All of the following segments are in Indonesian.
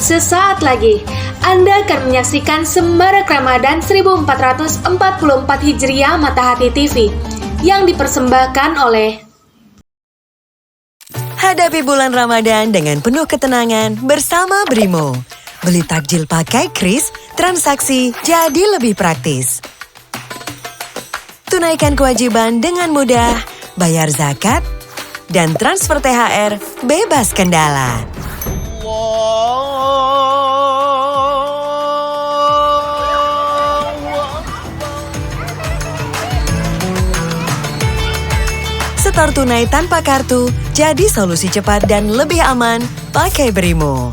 Sesaat lagi, Anda akan menyaksikan Semarak Ramadan 1444 Hijriah Matahati TV yang dipersembahkan oleh Hadapi bulan Ramadan dengan penuh ketenangan bersama Brimo. Beli takjil pakai kris, transaksi jadi lebih praktis. Tunaikan kewajiban dengan mudah, bayar zakat, dan transfer THR bebas kendala. Setor tunai tanpa kartu, jadi solusi cepat dan lebih aman pakai Brimo.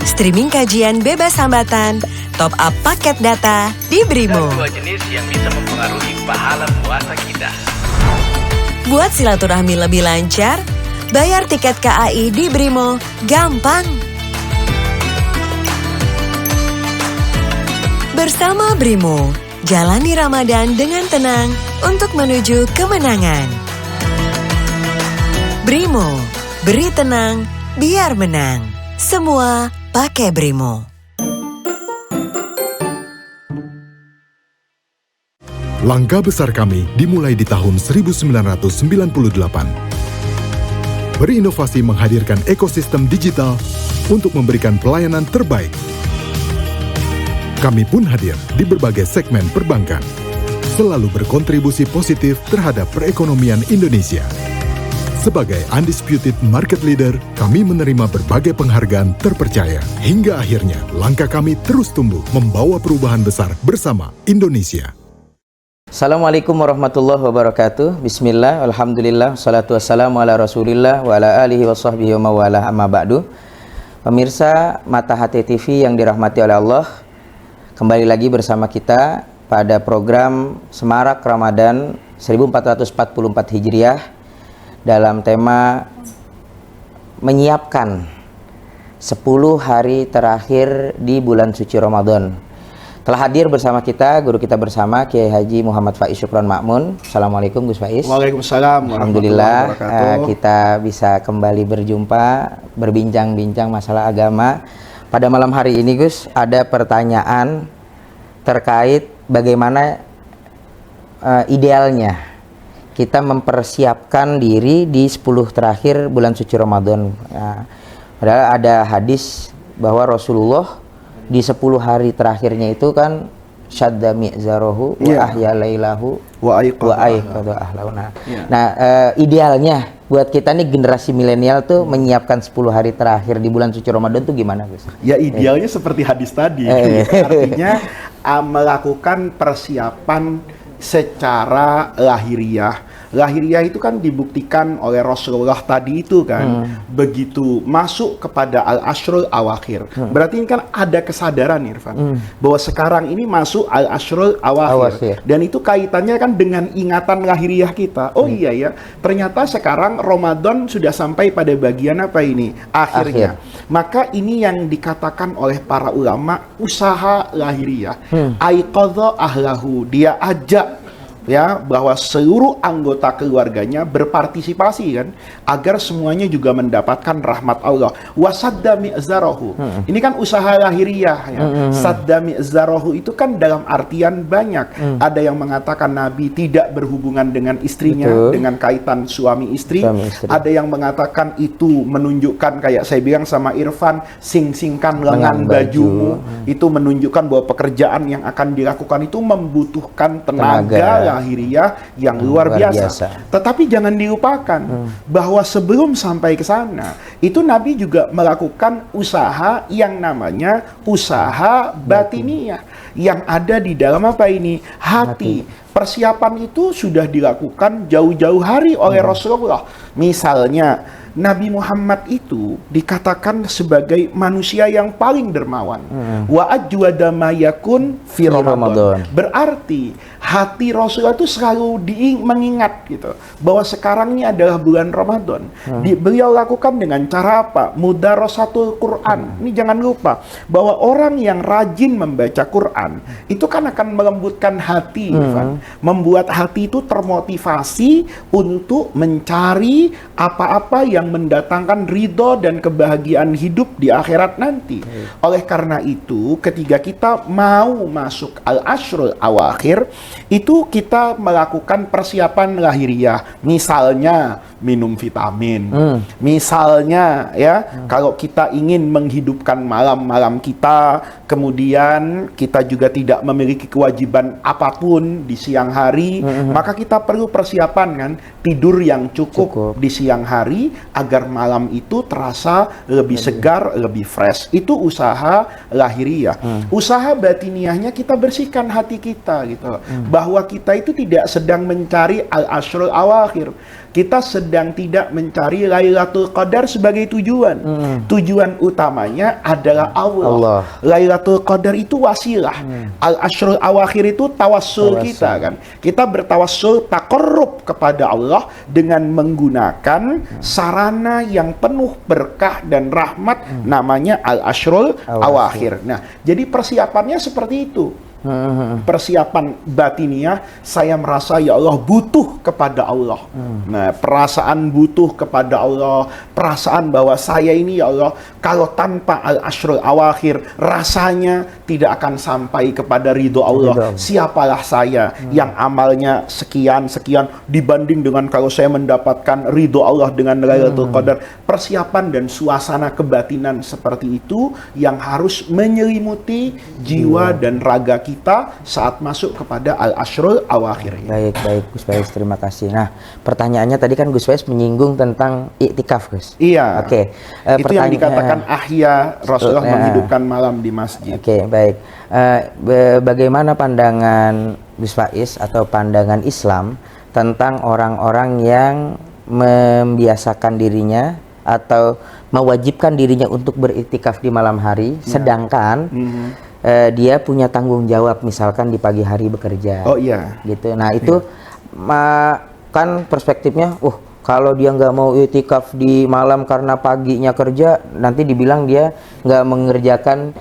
Streaming kajian bebas hambatan, top up paket data di Brimo. Dua jenis yang bisa mempengaruhi pahala puasa kita. Buat silaturahmi lebih lancar, bayar tiket KAI di Brimo gampang. Bersama Brimo, jalani Ramadan dengan tenang untuk menuju kemenangan. Brimo, beri tenang, biar menang. Semua pakai Brimo. Langkah besar kami dimulai di tahun 1998. Berinovasi menghadirkan ekosistem digital untuk memberikan pelayanan terbaik. Kami pun hadir di berbagai segmen perbankan, selalu berkontribusi positif terhadap perekonomian Indonesia. Sebagai undisputed market leader, kami menerima berbagai penghargaan terpercaya. Hingga akhirnya, langkah kami terus tumbuh, membawa perubahan besar bersama Indonesia. Assalamualaikum warahmatullahi wabarakatuh. Bismillah, alhamdulillah, salatu wassalamu ala rasulillah wa ala alihi wa sahbihi wa mawalah amma ba'du. Pemirsa Matahati TV yang dirahmati oleh Allah, kembali lagi bersama kita pada program Semarak Ramadan 1444 Hijriah dalam tema menyiapkan 10 hari terakhir di bulan suci Ramadan. Telah hadir bersama kita, guru kita bersama Kiai Haji Muhammad Faiz Syukron Ma'mun. Assalamualaikum Gus Faiz. Waalaikumsalam. Alhamdulillah kita bisa kembali berjumpa, berbincang-bincang masalah agama. Pada malam hari ini Gus, ada pertanyaan terkait bagaimana idealnya kita mempersiapkan diri di 10 terakhir bulan suci Ramadan. Padahal ada hadis bahwa Rasulullah di 10 hari terakhirnya itu kan syadda mi'zarahu wa ahya lailahu wa aiqadha ahlahu. Nah, idealnya buat kita nih generasi milenial tuh menyiapkan 10 hari terakhir di bulan suci Ramadan tuh gimana, Gus? Ya idealnya seperti hadis tadi. Artinya melakukan persiapan secara lahiriah. Lahiriah itu kan dibuktikan oleh Rasulullah tadi itu kan. Begitu masuk kepada al-ashrul awakhir. Berarti ini kan ada kesadaran Irfan bahwa sekarang ini masuk al-ashrul awakhir. Dan itu kaitannya kan dengan ingatan lahiriah kita. Oh iya ya, ternyata sekarang Ramadan sudah sampai pada bagian apa ini? Akhirnya. Maka ini yang dikatakan oleh para ulama usaha lahiriah. Aiqadha ahlahu, dia ajak ya bahwa seluruh anggota keluarganya berpartisipasi kan agar semuanya juga mendapatkan rahmat Allah. Wasadda mi'zarahu. Ini kan usaha lahiriah ya. Sadda mi'zarahu itu kan dalam artian banyak. Ada yang mengatakan Nabi tidak berhubungan dengan istrinya. Betul. Dengan kaitan suami istri. Ada yang mengatakan itu menunjukkan kayak saya bilang sama Irfan, sing-singkan lengan bajumu. Itu menunjukkan bahwa pekerjaan yang akan dilakukan itu membutuhkan tenaga lahiriah yang luar biasa. Tetapi jangan dilupakan bahwa sebelum sampai ke sana itu Nabi juga melakukan usaha yang namanya usaha batiniyah yang ada di dalam apa ini? Hati. Persiapan itu sudah dilakukan jauh-jauh hari oleh Rasulullah. Misalnya Nabi Muhammad itu dikatakan sebagai manusia yang paling dermawan. Wa ajwada ma yakun fi Ramadan. Berarti hati Rasulullah itu selalu mengingat gitu bahwa sekarang ini adalah bulan Ramadan. Beliau lakukan dengan cara apa? Mudarasatul Quran. Ini jangan lupa bahwa orang yang rajin membaca Quran itu kan akan melembutkan hati, Irfan. Membuat hati itu termotivasi untuk mencari apa-apa yang mendatangkan ridho dan kebahagiaan hidup di akhirat nanti. Oleh karena itu, ketika kita mau masuk al-ashrul awakhir, itu kita melakukan persiapan lahiriah. Misalnya minum vitamin. Misalnya ya, kalau kita ingin menghidupkan malam-malam kita, kemudian kita juga tidak memiliki kewajiban apapun di siang hari, maka kita perlu persiapan kan, tidur yang cukup di siang hari agar malam itu terasa lebih segar, lebih fresh. Itu usaha lahiriah. Usaha batiniahnya kita bersihkan hati kita gitu. Bahwa kita itu tidak sedang mencari al-ashrul awakhir. Kita sedang tidak mencari Lailatul Qadar sebagai tujuan. Tujuan utamanya adalah Allah. Lailatul Qadar itu wasilah. Al-ashrul awakhir itu tawassul kita kan. Kita bertawassul taqarrub kepada Allah dengan menggunakan sarana yang penuh berkah dan rahmat, namanya al-ashrul awakhir. Nah, jadi persiapannya seperti itu. Persiapan batiniah, saya merasa ya Allah butuh kepada Allah. Nah, perasaan butuh kepada Allah, perasaan bahwa saya ini ya Allah, kalau tanpa al-ashrul awakhir rasanya tidak akan sampai kepada ridho Allah. Siapalah saya yang amalnya sekian dibanding dengan kalau saya mendapatkan ridho Allah dengan Lailatul Qadar. Persiapan dan suasana kebatinan seperti itu yang harus menyelimuti jiwa dan raga kita saat masuk kepada al-ashrul awakhir. Baik Gus Faiz, terima kasih. Nah, pertanyaannya tadi kan Gus Faiz menyinggung tentang iktikaf, Gus. Iya. Oke. Itu yang dikatakan ahya Rasulullah menghidupkan malam di masjid. Oke, baik. Bagaimana pandangan Gus Faiz atau pandangan Islam tentang orang-orang yang membiasakan dirinya atau mewajibkan dirinya untuk beriktikaf di malam hari, sedangkan dia punya tanggung jawab misalkan di pagi hari bekerja. Oh iya. Gitu. Nah itu kan perspektifnya, kalau dia nggak mau iktikaf di malam karena paginya kerja, nanti dibilang dia nggak mengerjakan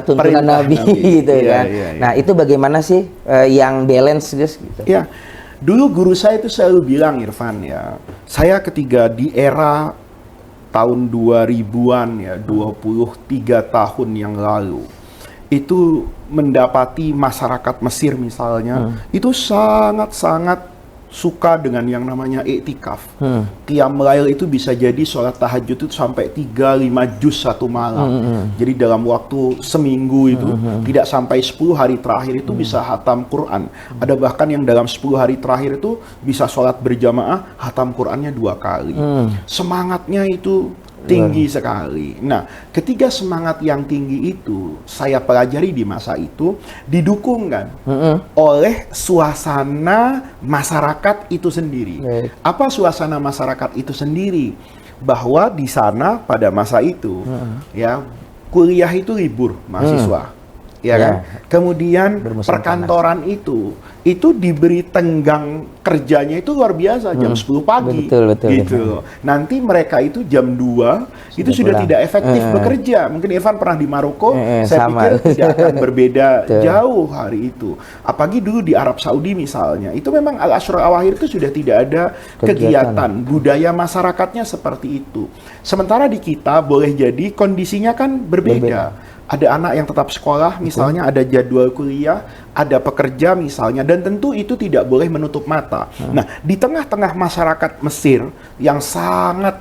tuntunan Nabi gitu kan. Iya. Nah itu bagaimana sih yang balance, Gus? Gitu. Iya. Dulu guru saya itu selalu bilang, Irfan ya, saya ketika di era tahun 2000-an ya, 23 tahun yang lalu, itu mendapati masyarakat Mesir misalnya, itu sangat-sangat suka dengan yang namanya iktikaf. Qiyam lail itu bisa jadi sholat tahajud itu sampai 3-5 juz satu malam. Jadi dalam waktu seminggu itu tidak sampai 10 hari terakhir itu bisa hatam Quran. Ada bahkan yang dalam 10 hari terakhir itu bisa sholat berjamaah hatam Qurannya 2 kali. Semangatnya itu tinggi sekali. Nah, ketika semangat yang tinggi itu saya pelajari di masa itu didukung kan oleh suasana masyarakat itu sendiri. Apa suasana masyarakat itu sendiri? Bahwa di sana pada masa itu ya kuliah itu libur mahasiswa. Ya kan? Kemudian perkantoran itu diberi tenggang kerjanya itu luar biasa, jam 10 pagi. Betul. Nanti mereka itu jam 2 itu sudah tidak efektif bekerja. Mungkin Irfan pernah di Maroko, saya pikir tidak akan berbeda jauh hari itu. Apalagi dulu di Arab Saudi misalnya, itu memang al-ashrul awakhir itu sudah tidak ada kegiatan. Budaya masyarakatnya seperti itu. Sementara di kita boleh jadi kondisinya kan berbeda. Ada anak yang tetap sekolah, misalnya ada jadwal kuliah, ada pekerja misalnya, dan tentu itu tidak boleh menutup mata. Nah, di tengah-tengah masyarakat Mesir yang sangat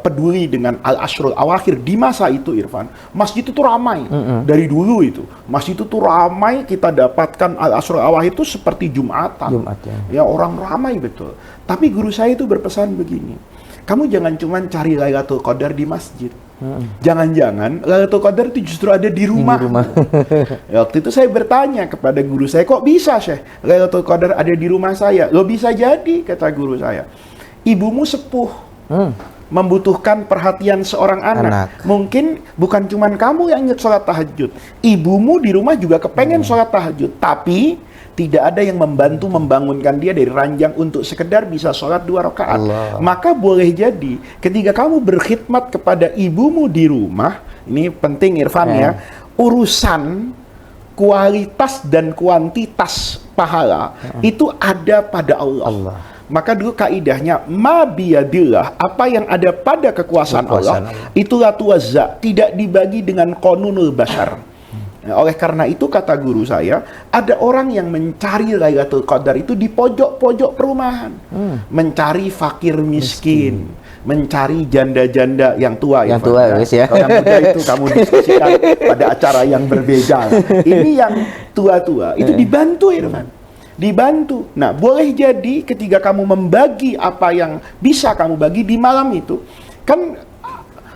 peduli dengan al-ashrul awakhir di masa itu, Irfan, masjid itu ramai. Dari dulu itu, masjid itu ramai, kita dapatkan al-ashrul awakhir itu seperti Jumatan. Ya, orang ramai betul. Tapi guru saya itu berpesan begini, kamu jangan cuma cari Lailatul Qadar di masjid. Jangan-jangan Lailatul Qadar itu justru ada di rumah. Waktu itu saya bertanya kepada guru saya, kok bisa Syekh Lailatul Qadar ada di rumah saya? Lo bisa jadi, kata guru saya, ibumu sepuh, membutuhkan perhatian seorang anak. Mungkin bukan cuma kamu yang ingat sholat tahajud, ibumu di rumah juga kepengen sholat tahajud, tapi Tidak ada yang membantu membangunkan dia dari ranjang untuk sekedar bisa sholat 2 rakaat. Maka boleh jadi ketika kamu berkhidmat kepada ibumu di rumah, ini penting Irfan ya, urusan kualitas dan kuantitas pahala itu ada pada Allah. Maka dulu kaidahnya ma biyadillah, apa yang ada pada kekuasaan Allah itulah tuwazza, tidak dibagi dengan qanunul bashar. Nah, oleh karena itu kata guru saya, ada orang yang mencari Lailatul Qadar itu di pojok-pojok perumahan, mencari fakir miskin, mencari janda-janda yang tua. Yang tua guys ya. Kalau yang muda itu kamu diskusikan pada acara yang berbeda. Ini yang tua-tua itu dibantu Irfan. Dibantu. Nah, boleh jadi ketika kamu membagi apa yang bisa kamu bagi di malam itu, kan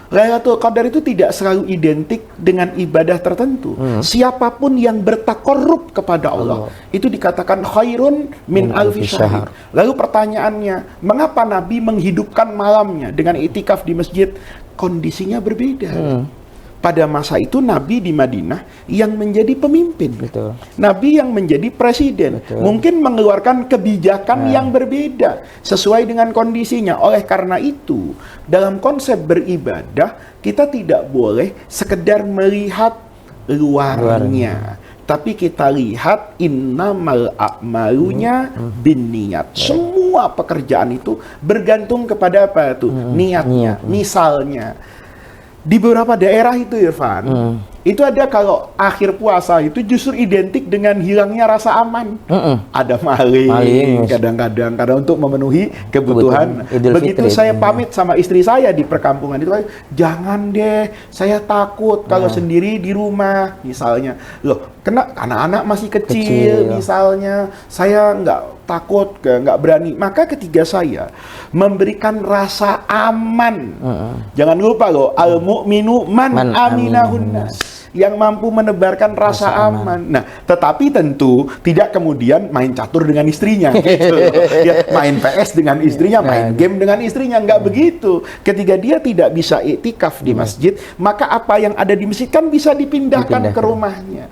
Lailatul Qadar itu tidak selalu identik dengan ibadah tertentu. Siapapun yang bertakarrub kepada Allah itu dikatakan khairun min alfi syahr. Lalu pertanyaannya, mengapa Nabi menghidupkan malamnya dengan itikaf di masjid? Kondisinya berbeda. Pada masa itu Nabi di Madinah yang menjadi pemimpin. Betul. Nabi yang menjadi presiden. Betul. Mungkin mengeluarkan kebijakan yang berbeda sesuai dengan kondisinya. Oleh karena itu, dalam konsep beribadah, kita tidak boleh sekedar melihat luarnya. Tapi kita lihat innamal a'malunya binniyat. Semua pekerjaan itu bergantung kepada apa itu? Niatnya. Misalnya di beberapa daerah itu Irfan, itu ada kalau akhir puasa itu justru identik dengan hilangnya rasa aman. Ada maling kadang-kadang karena untuk memenuhi kebutuhan. Begitu saya pamit sama istri saya di perkampungan itu, jangan deh, saya takut kalau sendiri di rumah misalnya. Loh, kena anak-anak masih kecil misalnya, saya nggak takut, nggak berani. Maka ketika saya memberikan rasa aman, jangan lupa loh, al-mu'minu man aminahun nas, yang mampu menebarkan rasa aman. Nah, tetapi tentu tidak kemudian main catur dengan istrinya, gitu. Ya, main PS dengan istrinya, main game dengan istrinya, nggak begitu. Ketika dia tidak bisa iktikaf di masjid, maka apa yang ada di masjid kan bisa dipindahkan ke rumahnya.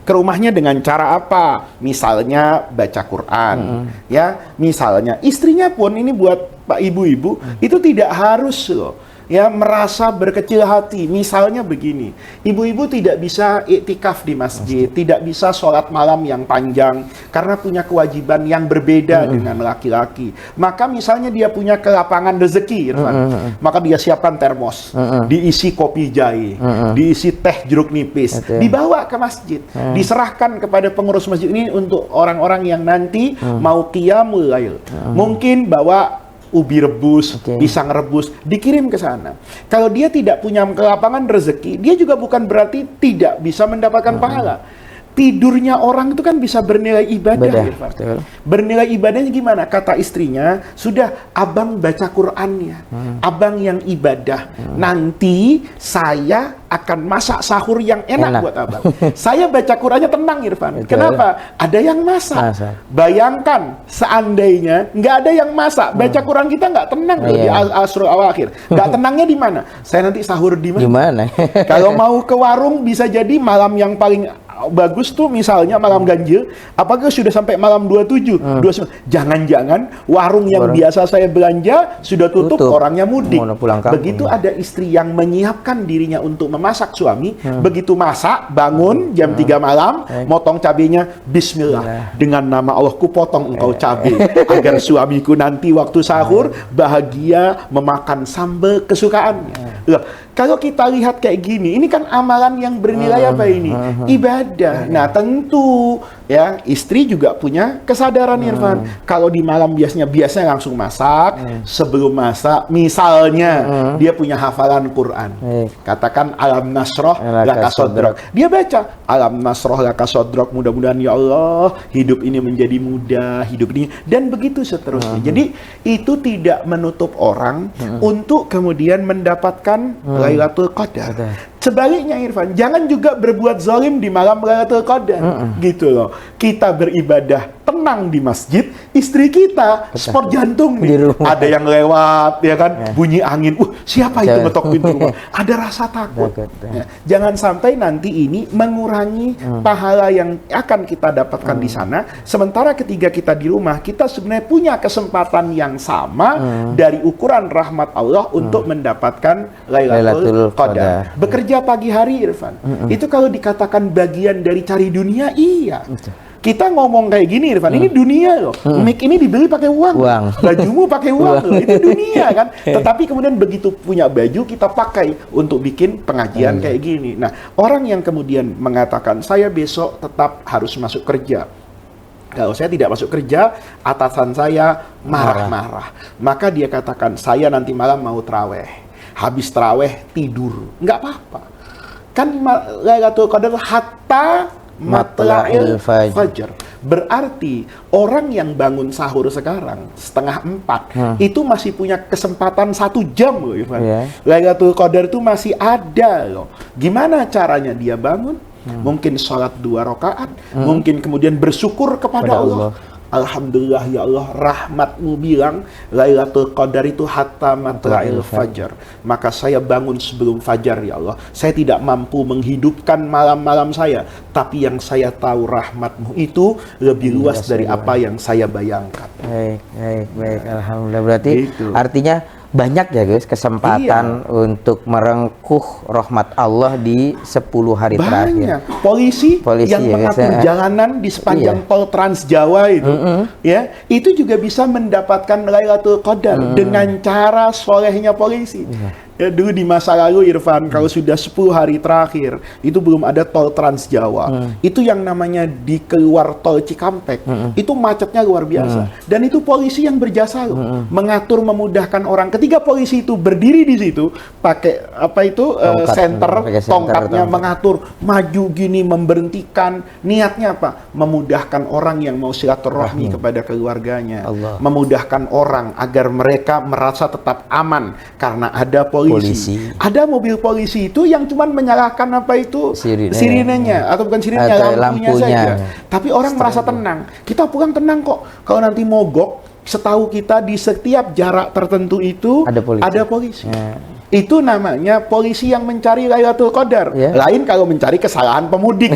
Ke rumahnya dengan cara apa? Misalnya baca Quran, ya. Misalnya istrinya pun, ini buat Pak Ibu-ibu, itu tidak harus loh, ya, merasa berkecil hati. Misalnya begini, ibu-ibu tidak bisa iktikaf di masjid, tidak bisa sholat malam yang panjang karena punya kewajiban yang berbeda dengan laki-laki. Maka misalnya dia punya kelapangan rezeki, maka dia siapkan termos, diisi kopi jahe, diisi teh jeruk nipis, dibawa ke masjid, diserahkan kepada pengurus masjid ini untuk orang-orang yang nanti mau qiyamul lail. Mungkin bawa ubi rebus, pisang rebus, dikirim ke sana. Kalau dia tidak punya kelapangan rezeki, dia juga bukan berarti tidak bisa mendapatkan pahala. Tidurnya orang itu kan bisa bernilai ibadah. Bernilai ibadahnya gimana? Kata istrinya, sudah abang baca Qur'annya, abang yang ibadah. Nanti saya akan masak sahur yang enak buat abang. Saya baca Qur'annya tenang Irfan. Kenapa? Ada yang masak. Bayangkan seandainya nggak ada yang masak, baca Quran kita nggak tenang di Al-Asrul Awakhir. Nggak tenangnya di mana? Saya nanti sahur di mana? Kalau mau ke warung bisa jadi malam yang paling bagus tuh misalnya malam ganjil, apakah sudah sampai malam 27, 29? Jangan-jangan warung yang biasa saya belanja sudah tutup. Orangnya mudik. Begitu ada istri yang menyiapkan dirinya untuk memasak suami, begitu masak, bangun jam 3 malam, motong cabenya, bismillah, dengan nama Allah ku potong engkau cabai, agar suamiku nanti waktu sahur bahagia memakan sambal kesukaannya. Loh, kalau kita lihat kayak gini, ini kan amalan yang bernilai apa ini? Ibadah. Nah, tentu ya istri juga punya kesadaran Irfan. Kalau di malam biasanya langsung masak, sebelum masak misalnya dia punya hafalan Quran. Katakan alam nasroh laka sodrok. Dia baca alam nasroh laka sodrok, mudah-mudahan ya Allah hidup ini menjadi mudah, hidup ini, dan begitu seterusnya. Jadi itu tidak menutup orang untuk kemudian mendapatkan Lailatul Qadar. Sebaliknya Irfan, jangan juga berbuat zalim di malam Lailatul Qadar. Gitu loh. Kita beribadah tenang di masjid, istri kita sport jantung Di nih. rumah. Ada yang lewat ya kan, bunyi angin. Siapa itu ngetok pintu rumah? Ada rasa takut. Ya, jangan sampai nanti ini mengurangi pahala yang akan kita dapatkan di sana. Sementara ketika kita di rumah, kita sebenarnya punya kesempatan yang sama dari ukuran rahmat Allah untuk mendapatkan Lailatul Qadar. Bekerja pagi hari Irfan, itu kalau dikatakan bagian dari cari dunia, iya. Kita ngomong kayak gini Irfan, ini dunia loh. Mic ini dibeli pakai uang. Bajumu pakai uang loh. Itu dunia kan. Tetapi kemudian begitu punya baju kita pakai untuk bikin pengajian kayak gini. Nah, orang yang kemudian mengatakan saya besok tetap harus masuk kerja. Kalau saya tidak masuk kerja, atasan saya marah-marah. Maka dia katakan, saya nanti malam mau traweh. Habis traweh tidur. Nggak apa-apa. Kan Lailatul Qadar hatta matla'il fajr. Berarti orang yang bangun sahur sekarang 3:30 itu masih punya kesempatan 1 jam loh Irfan. Lailatul Qadar itu masih ada loh. Gimana caranya dia bangun? Mungkin sholat 2 rakaat, mungkin kemudian bersyukur kepada Allah. Alhamdulillah ya Allah, rahmatmu bilang Lailatul Qadar itu hatta matla'il fajar. Maka saya bangun sebelum fajar ya Allah. Saya tidak mampu menghidupkan malam-malam saya, tapi yang saya tahu rahmatmu itu lebih luas dari apa yang saya bayangkan. Baik. Alhamdulillah. Berarti artinya banyak ya guys kesempatan untuk merengkuh rahmat Allah di 10 hari terakhir. Polisi yang mengatur jalanan di sepanjang tol Trans Jawa itu, itu juga bisa mendapatkan Lailatul Qadar dengan cara solehnya polisi. Ya, dulu di masa lalu Irfan, kalau sudah 10 hari terakhir itu belum ada tol Trans Jawa, itu yang namanya di keluar tol Cikampek, itu macetnya luar biasa. Dan itu polisi yang berjasa loh, mengatur, memudahkan orang. Ketika polisi itu berdiri di situ pakai tongkatnya mengatur, maju gini, memberhentikan, niatnya apa? Memudahkan orang yang mau silaturahmi kepada keluarganya, memudahkan orang agar mereka merasa tetap aman karena ada polisi. Ada mobil polisi itu yang cuman menyalakan sirinenya atau bukan sirinenya, lampunya saja. Tapi orang merasa tenang. Kita pulang tenang kok. Kalau nanti mogok, setahu kita di setiap jarak tertentu itu ada polisi. Itu namanya polisi yang mencari Lailatul Qadar. Lain kalau mencari kesalahan pemudik.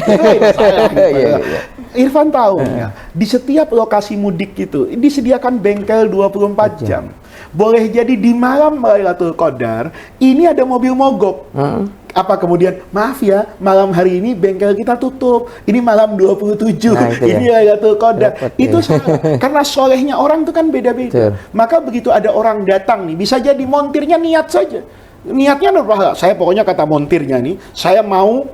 Irfan tahu ya, di setiap lokasi mudik itu disediakan bengkel 24 jam. Boleh jadi di malam Lailatul Qadar ini ada mobil mogok. Apa kemudian, maaf ya, malam hari ini bengkel kita tutup. Ini malam 27. Ini Lailatul Qadar. Itu salah. Karena solehnya orang itu kan beda-beda. Maka begitu ada orang datang nih, bisa jadi montirnya niat saja. Niatnya adalah, saya pokoknya kata montirnya nih, saya mau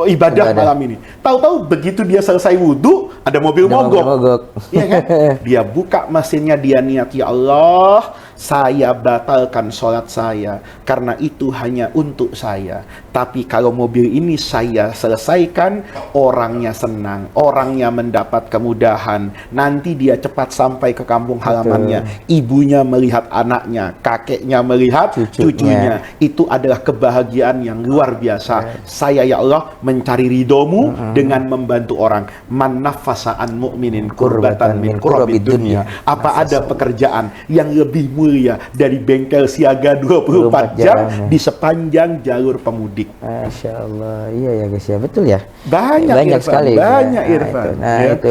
ibadah malam ini. Tahu-tahu begitu dia selesai wudhu, ada mobil mogok. Iya kan? Dia buka mesinnya, dia niat, ya Allah, saya batalkan sholat saya karena itu hanya untuk saya. Tapi kalau mobil ini saya selesaikan, orangnya senang, orangnya mendapat kemudahan. Nanti dia cepat sampai ke kampung halamannya. Ibunya melihat anaknya, kakeknya melihat cucunya. Itu adalah kebahagiaan yang luar biasa. Saya ya Allah mencari ridhomu dengan membantu orang. Man nafasa an mu'minin kurbatan min kurabid dunya. Apa ada pekerjaan yang lebih mulia dari bengkel siaga 24 jam di sepanjang jalur pemudik? Masya Allah, iya ya guys ya, betul ya. Banyak sekali. Banyak Irfan.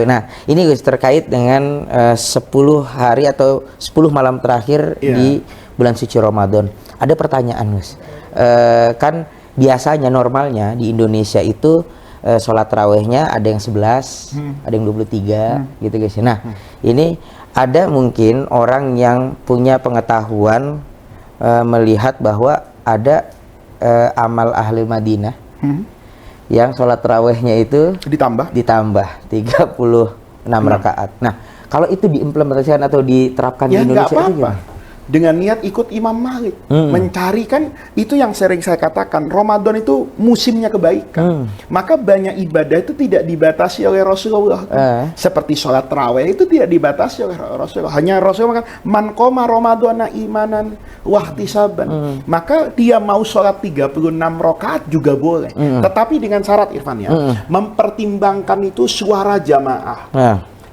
Nah ini guys terkait dengan 10 hari atau 10 malam terakhir di bulan suci Ramadan. Ada pertanyaan guys, kan biasanya normalnya di Indonesia itu sholat tarawihnya ada yang 11, ada yang 23 gitu guys. Nah ini ada mungkin orang yang punya pengetahuan melihat bahwa ada amal ahli Madinah yang sholat tarawihnya itu ditambah 36 rakaat. Nah kalau itu diimplementasikan atau diterapkan di Indonesia itu gimana? dengan niat ikut Imam Malik. Mencari, kan itu yang sering saya katakan, Ramadan itu musimnya kebaikan. Maka banyak ibadah itu tidak dibatasi oleh Rasulullah. Seperti sholat tarawih itu tidak dibatasi oleh Rasulullah. Hanya Rasulullah kan, man qoma ramadhana imanan wahtisaban. Maka dia mau sholat 36 rakaat juga boleh. Tetapi dengan syarat, Irfan ya, mempertimbangkan itu suara jamaah.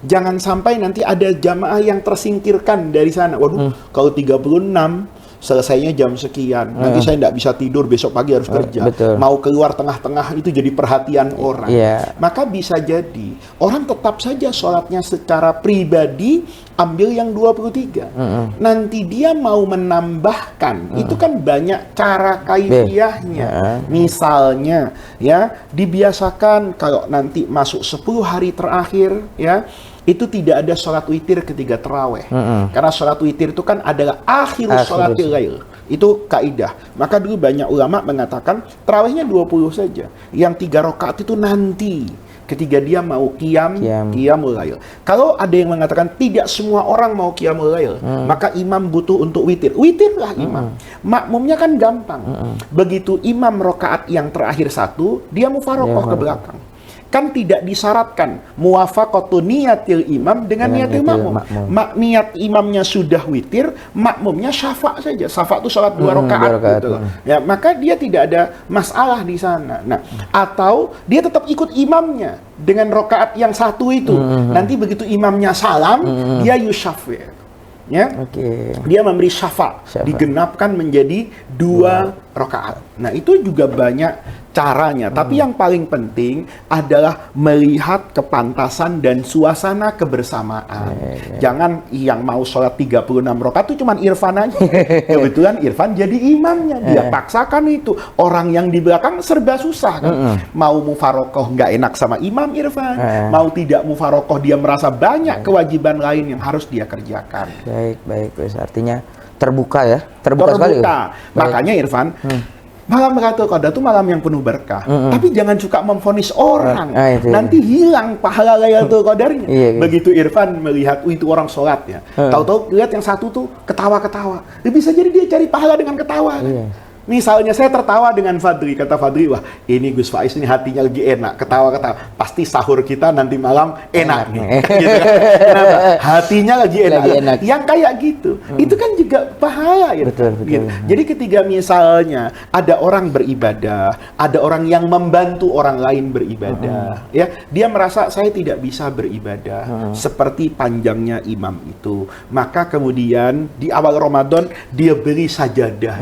Jangan sampai nanti ada jamaah yang tersingkirkan dari sana. Waduh, kalau 36 selesainya jam sekian, nanti saya tidak bisa tidur, besok pagi harus kerja. Mau keluar tengah-tengah itu jadi perhatian orang. Maka bisa jadi orang tetap saja sholatnya secara pribadi ambil yang 23. Nanti dia mau menambahkan, itu kan banyak cara kaifiyahnya. Misalnya ya, dibiasakan kalau nanti masuk 10 hari terakhir ya, itu tidak ada sholat witir ketika terawih. Karena sholat witir itu kan adalah akhir sholatil lail. Itu kaidah. Maka dulu banyak ulama mengatakan terawihnya 20 saja. Yang 3 rakaat itu nanti ketika dia mau qiyamul lail. Kalau ada yang mengatakan tidak semua orang mau qiyamul lail, maka imam butuh untuk witir. Witirlah imam. Makmumnya kan gampang. Begitu imam rakaat yang terakhir 1, dia mufaroqah ke belakang. Kan tidak disyaratkan muwafaqatu niyatil imam dengan niatil makmum. Niat imamnya sudah witir, makmumnya syafa' saja. Syafa' itu sholat 2 rakaat gitu loh. Ya, maka dia tidak ada masalah di sana. Nah, atau dia tetap ikut imamnya dengan rakaat yang 1 itu. Nanti begitu imamnya salam, dia yusyafi'. Ya, dia memberi syafa', digenapkan menjadi 2 rakaat. Nah, itu juga banyak caranya, tapi yang paling penting adalah melihat kepantasan dan suasana kebersamaan. Jangan yang mau sholat 36 rakaat itu cuman Irfan aja. Kebetulan Irfan jadi imamnya, dia paksakan itu. Orang yang di belakang serba susah kan. Mau mufarokoh nggak enak sama imam Irfan, mau tidak mufarokoh dia merasa banyak kewajiban lain yang harus dia kerjakan. Baik, artinya terbuka ya, terbuka sekali. Makanya Irfan, malam Lailatul Qadar itu malam yang penuh berkah. Tapi jangan suka memvonis orang. Nanti hilang pahala Lailatul Qadarnya. Begitu Irfan melihat itu orang sholat ya, tahu-tahu lihat yang satu tuh ketawa-ketawa. Bisa jadi dia cari pahala dengan ketawa. Misalnya saya tertawa dengan Fadri, kata Fadri, wah ini Gus Faiz ini hatinya lagi enak, ketawa-ketawa, pasti sahur kita nanti malam enak nih. Gitu kan? Kenapa? Hatinya lagi enak. Yang kayak gitu, itu kan juga pahala ya. Gitu. Jadi ketika misalnya ada orang beribadah, ada orang yang membantu orang lain beribadah, ya dia merasa saya tidak bisa beribadah seperti panjangnya imam itu, maka kemudian di awal Ramadan dia beli sajadah.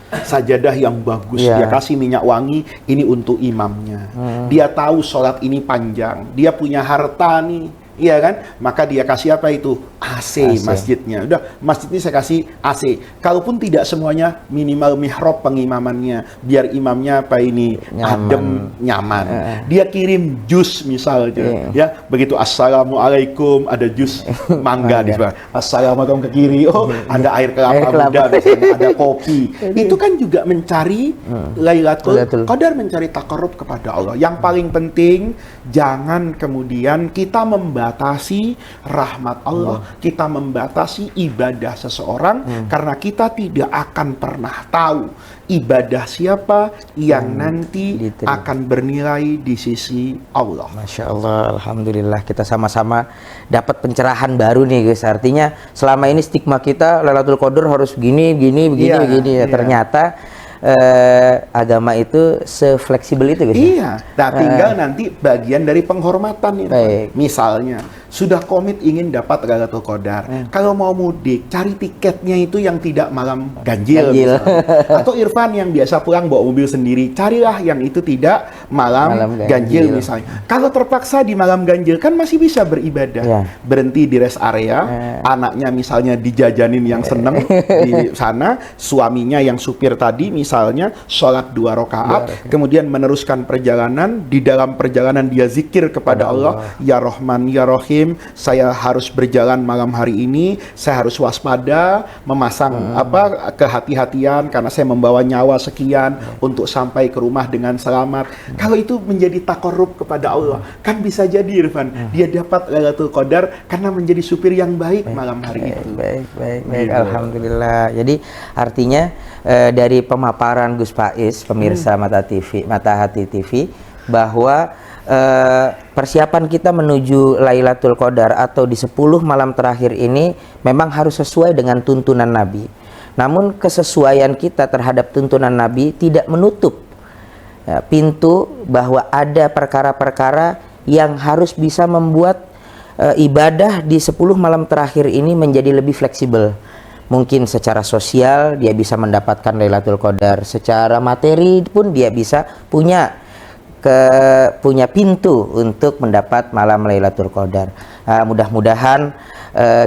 Sajadah yang bagus, dia kasih minyak wangi, ini untuk imamnya. Dia tahu sholat ini panjang, dia punya harta nih, iya kan? Maka dia kasih apa itu? AC masjidnya. Udah, masjid ini saya kasih AC. Kalaupun tidak semuanya, minimal mihrab pengimamannya, biar imamnya apa ini adem, nyaman. Dia kirim jus misalnya, ya. Begitu assalamualaikum, ada jus mangga di sebelah. Assalamualaikum ke kiri, oh ada air kelapa muda misalnya, ada kopi. Itu kan juga mencari Lailatul Qadar, mencari taqarrub kepada Allah. Yang paling penting, jangan kemudian kita membatasi rahmat Allah, kita membatasi ibadah seseorang, karena kita tidak akan pernah tahu ibadah siapa yang nanti akan bernilai di sisi Allah. Masya Allah, alhamdulillah kita sama-sama dapat pencerahan baru nih guys. Artinya selama ini stigma kita Lailatul Qadar harus begini. Ternyata agama itu sefleksibel itu guys. Nah tinggal nanti bagian dari penghormatan ini. Misalnya sudah komit ingin dapat Lailatul Qadar, kalau mau mudik cari tiketnya itu yang tidak malam ganjil. Atau Irfan yang biasa pulang bawa mobil sendiri, carilah yang itu tidak malam ganjil misalnya. Kalau terpaksa di malam ganjil kan masih bisa beribadah, berhenti di rest area, anaknya misalnya dijajanin yang seneng di sana, suaminya yang supir tadi misalnya sholat 2 rakaat, kemudian meneruskan perjalanan. Di dalam perjalanan dia zikir kepada Allah, ya Rahman ya Rahim, muslim, saya harus berjalan malam hari ini, saya harus waspada, memasang kehati-hatian karena saya membawa nyawa sekian untuk sampai ke rumah dengan selamat. Kalau itu menjadi takarrub kepada Allah, kan bisa jadi Irfan, dia dapat Lailatul Qadar karena menjadi supir yang baik malam hari itu. Baik. Gitu. Alhamdulillah. Jadi artinya dari pemaparan Gus Faiz, pemirsa Mata Hati TV, bahwa persiapan kita menuju Lailatul Qadar atau di 10 malam terakhir ini memang harus sesuai dengan tuntunan Nabi. Namun kesesuaian kita terhadap tuntunan Nabi tidak menutup pintu bahwa ada perkara-perkara yang harus bisa membuat ibadah di 10 malam terakhir ini menjadi lebih fleksibel. Mungkin secara sosial dia bisa mendapatkan Lailatul Qadar, secara materi pun dia bisa punya pintu untuk mendapat malam Lailatul Qadar. Mudah-mudahan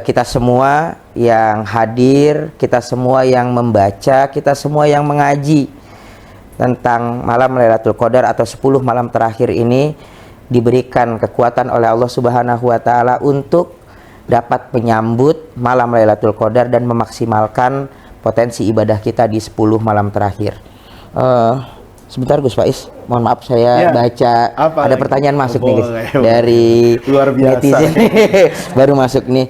kita semua yang hadir, kita semua yang membaca, kita semua yang mengaji tentang malam Lailatul Qadar atau 10 malam terakhir ini diberikan kekuatan oleh Allah Subhanahu wa taala untuk dapat menyambut malam Lailatul Qadar dan memaksimalkan potensi ibadah kita di 10 malam terakhir. Sebentar Gus Faiz, mohon maaf saya baca ada pertanyaan masuk nih Gus dari luar biasa netizen. Baru masuk nih.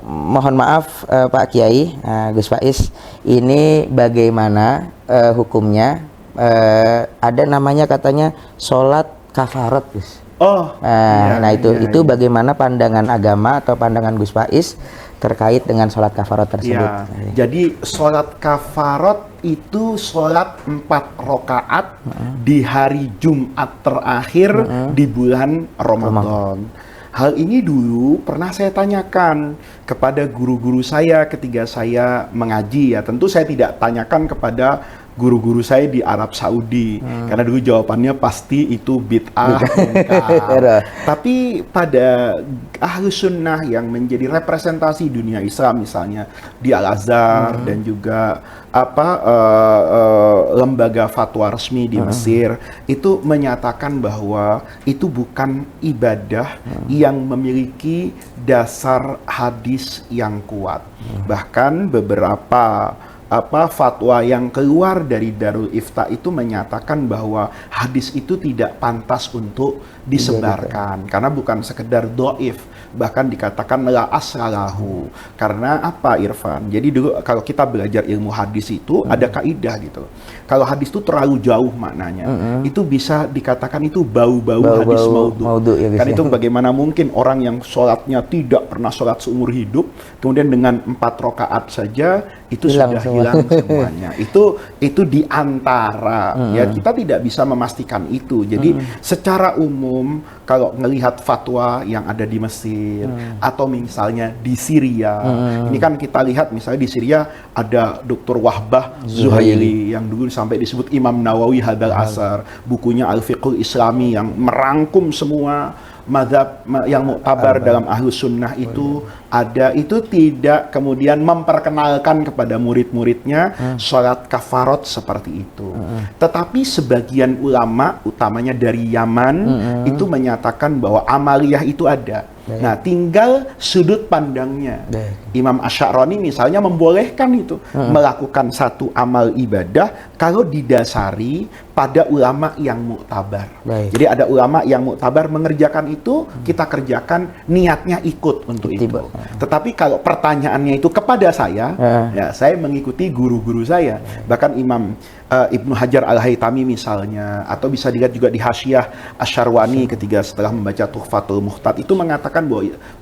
Mohon maaf Pak Kiai, Gus Faiz, ini bagaimana hukumnya? Ada namanya katanya sholat kafarat Gus. Itu bagaimana pandangan agama atau pandangan Gus Faiz terkait dengan sholat kafarat tersebut? Jadi sholat kafarat itu sholat 4 rakaat di hari Jumat terakhir di bulan Ramadan. Hal ini dulu pernah saya tanyakan kepada guru-guru saya ketika saya mengaji ya. Tentu saya tidak tanyakan kepada guru-guru saya di Arab Saudi karena dulu jawabannya pasti itu bid'ah. Tapi pada ahlu sunnah yang menjadi representasi dunia Islam misalnya di Al-Azhar dan juga lembaga fatwa resmi di Mesir itu menyatakan bahwa itu bukan ibadah yang memiliki dasar hadis yang kuat. Bahkan beberapa fatwa yang keluar dari Darul Ifta itu menyatakan bahwa hadis itu tidak pantas untuk disebarkan karena bukan sekedar doif, bahkan dikatakan la asralahu. Karena apa Irfan? Jadi dulu kalau kita belajar ilmu hadis itu ada kaidah gitu. Kalau hadis itu terlalu jauh maknanya, itu bisa dikatakan itu bau-bau hadis maudhu. Ya, kan itu bagaimana mungkin orang yang sholatnya tidak pernah sholat seumur hidup, kemudian dengan 4 rakaat saja itu sudah hilang semuanya. Itu diantara ya kita tidak bisa memastikan itu. Jadi secara umum kalau melihat fatwa yang ada di Mesir atau misalnya di Syria, ini kan kita lihat misalnya di Syria ada Dr. Wahbah Zuhaili yang dulu sampai disebut Imam Nawawi Hadal Asar, bukunya Al-Fiqhul Islami yang merangkum semua mazhab yang muktabar dalam ahlu sunnah itu ada, itu tidak kemudian memperkenalkan kepada murid-muridnya sholat kafarat seperti itu. Tetapi sebagian ulama, utamanya dari Yaman, itu menyatakan bahwa amaliyah itu ada. Nah, tinggal sudut pandangnya. Imam Asy'arani misalnya membolehkan itu melakukan satu amal ibadah kalau didasari pada ulama yang muktabar. Jadi ada ulama yang muktabar mengerjakan itu, kita kerjakan, niatnya ikut untuk itu. Tetapi kalau pertanyaannya itu kepada saya, ya saya mengikuti guru-guru saya. Bahkan Imam Ibnu Hajar Al-Haytami misalnya, atau bisa dilihat juga di Hasyiah Asy-Syarwani ketika setelah membaca Tuhfatul Muhtad itu mengatakan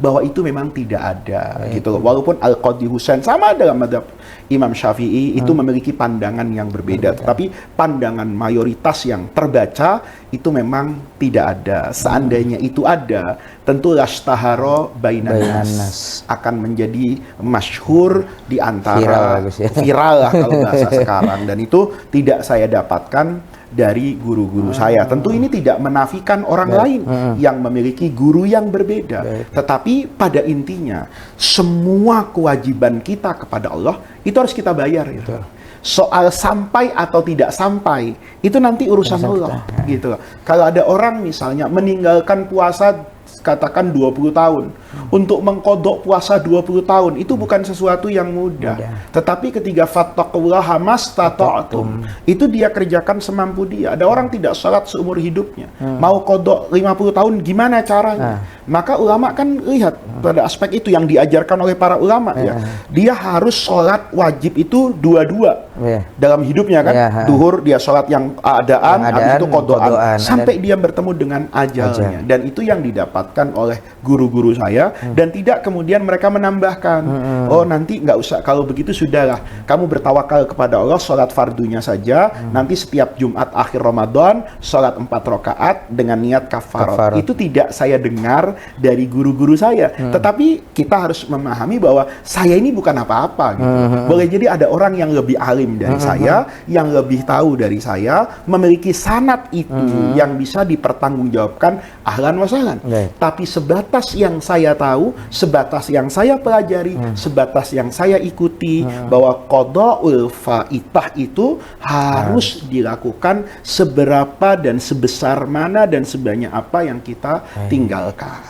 bahwa itu memang tidak ada gitu loh. Walaupun Al-Qadhi Husain sama dalam madhab Imam Syafi'i itu memiliki pandangan yang berbeda, tetapi pandangan mayoritas yang terbaca itu memang tidak ada. Seandainya itu ada, tentu lashtahara bainan nas, akan menjadi masyhur di antara viral lah kalau bahasa sekarang, dan itu tidak saya dapatkan dari guru-guru saya. Tentu ini tidak menafikan orang lain yang memiliki guru yang berbeda. Tetapi pada intinya semua kewajiban kita kepada Allah itu harus kita bayar. Ya. Soal sampai atau tidak sampai itu nanti urusan Allah gitu. Kalau ada orang misalnya meninggalkan puasa katakan 20 tahun. Untuk mengkodok puasa 20 tahun itu bukan sesuatu yang mudah. Tetapi ketika fattaqullaha mastata'tum, itu dia kerjakan semampu dia. Ada orang tidak sholat seumur hidupnya. Mau kodok 50 tahun gimana caranya? Maka ulama kan lihat pada aspek itu yang diajarkan oleh para ulama ya. Dia harus sholat wajib itu dua-dua dalam hidupnya kan. Duhur dia sholat yang adaan, habis itu kodokan sampai dia bertemu dengan ajalnya. Dan itu yang didapatkan oleh guru-guru saya. Dan tidak kemudian mereka menambahkan, oh nanti nggak usah, kalau begitu sudahlah, kamu bertawakal kepada Allah, sholat fardunya saja, nanti setiap Jumat akhir Ramadan sholat 4 rakaat dengan niat kafarat. Itu tidak saya dengar dari guru-guru saya. Tetapi kita harus memahami bahwa saya ini bukan apa-apa gitu. Boleh jadi ada orang yang lebih alim dari saya, yang lebih tahu dari saya, memiliki sanad itu yang bisa dipertanggungjawabkan, ahlan wa sahlan. Tapi sebatas yang saya tahu, sebatas yang saya pelajari, sebatas yang saya ikuti, bahwa qada'ul faitah itu harus dilakukan seberapa dan sebesar mana dan sebanyak apa yang kita tinggalkan.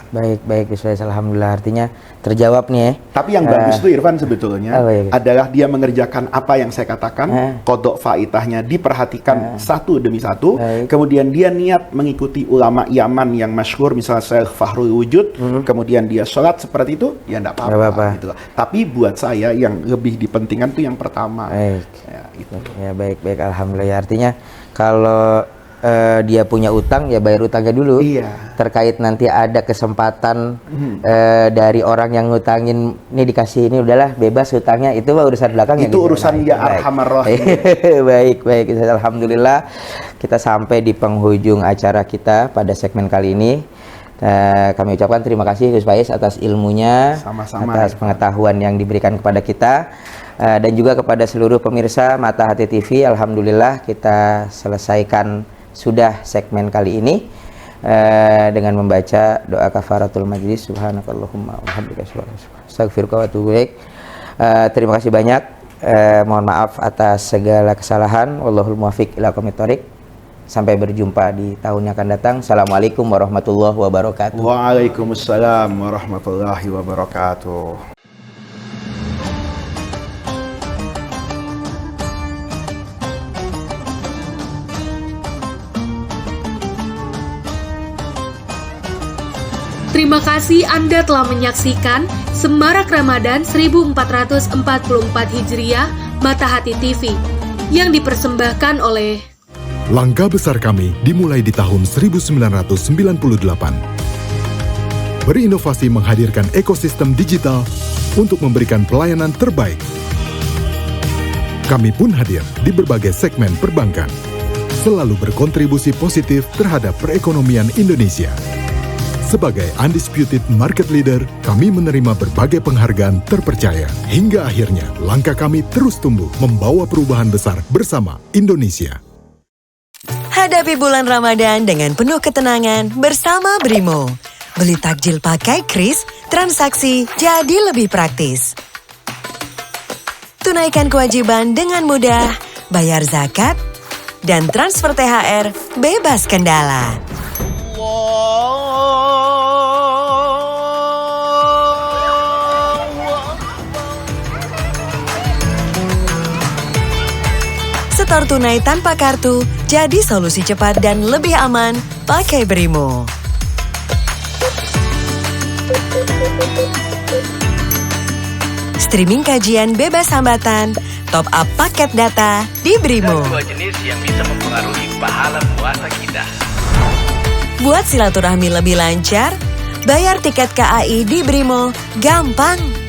Baik Ustaz, alhamdulillah, artinya terjawab nih ya. Tapi yang bagus itu Irfan sebetulnya adalah dia mengerjakan apa yang saya katakan, qada' faitahnya diperhatikan satu demi satu, kemudian dia niat mengikuti ulama Yaman yang masyhur, misalnya Syekh Fahrul Wujud, kemudian dia sholat seperti itu, ya enggak apa-apa gitu. Tapi buat saya yang lebih dipentingkan itu yang pertama. Baik, alhamdulillah. Artinya kalau dia punya utang, ya bayar utangnya dulu. Terkait nanti ada kesempatan dari orang yang ngutangin, ini dikasih ini udahlah bebas utangnya, itu urusan belakang. Itu urusan ya arhamar rahim. Baik, alhamdulillah kita sampai di penghujung acara kita pada segmen kali ini. Kami ucapkan terima kasih Gus Faiz atas ilmunya, atas pengetahuan yang diberikan kepada kita, dan juga kepada seluruh pemirsa Mata Hati TV. Alhamdulillah kita selesaikan sudah segmen kali ini dengan membaca doa kafaratul majlis. Subhanakallahumma wa bihamdika astaghfiruka wa atubu ilaik. Terima kasih banyak. Mohon maaf atas segala kesalahan. Wallahul muwaffiq ila aqwamit thoriq. Sampai berjumpa di tahun yang akan datang. Assalamualaikum warahmatullahi wabarakatuh. Waalaikumsalam warahmatullahi wabarakatuh. Terima kasih Anda telah menyaksikan Semarak Ramadan 1444 Hijriah Mata Hati TV yang dipersembahkan oleh Langkah besar kami dimulai di tahun 1998. Berinovasi menghadirkan ekosistem digital untuk memberikan pelayanan terbaik. Kami pun hadir di berbagai segmen perbankan, selalu berkontribusi positif terhadap perekonomian Indonesia. Sebagai undisputed market leader, kami menerima berbagai penghargaan terpercaya. Hingga akhirnya, langkah kami terus tumbuh, membawa perubahan besar bersama Indonesia. Hadapi bulan Ramadan dengan penuh ketenangan bersama Brimo. Beli takjil pakai kris, transaksi jadi lebih praktis. Tunaikan kewajiban dengan mudah, bayar zakat, dan transfer THR bebas kendala. Setor tunai tanpa kartu, jadi solusi cepat dan lebih aman pakai Brimo. Streaming kajian bebas hambatan, top up paket data di Brimo. Dua jenis yang bisa mempengaruhi pahala puasa kita. Buat silaturahmi lebih lancar, bayar tiket KAI di Brimo gampang.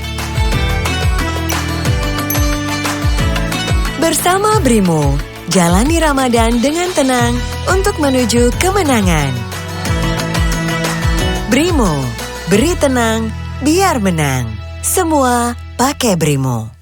Bersama Brimo, jalani Ramadan dengan tenang untuk menuju kemenangan. Brimo, beri tenang, biar menang. Semua pakai Brimo.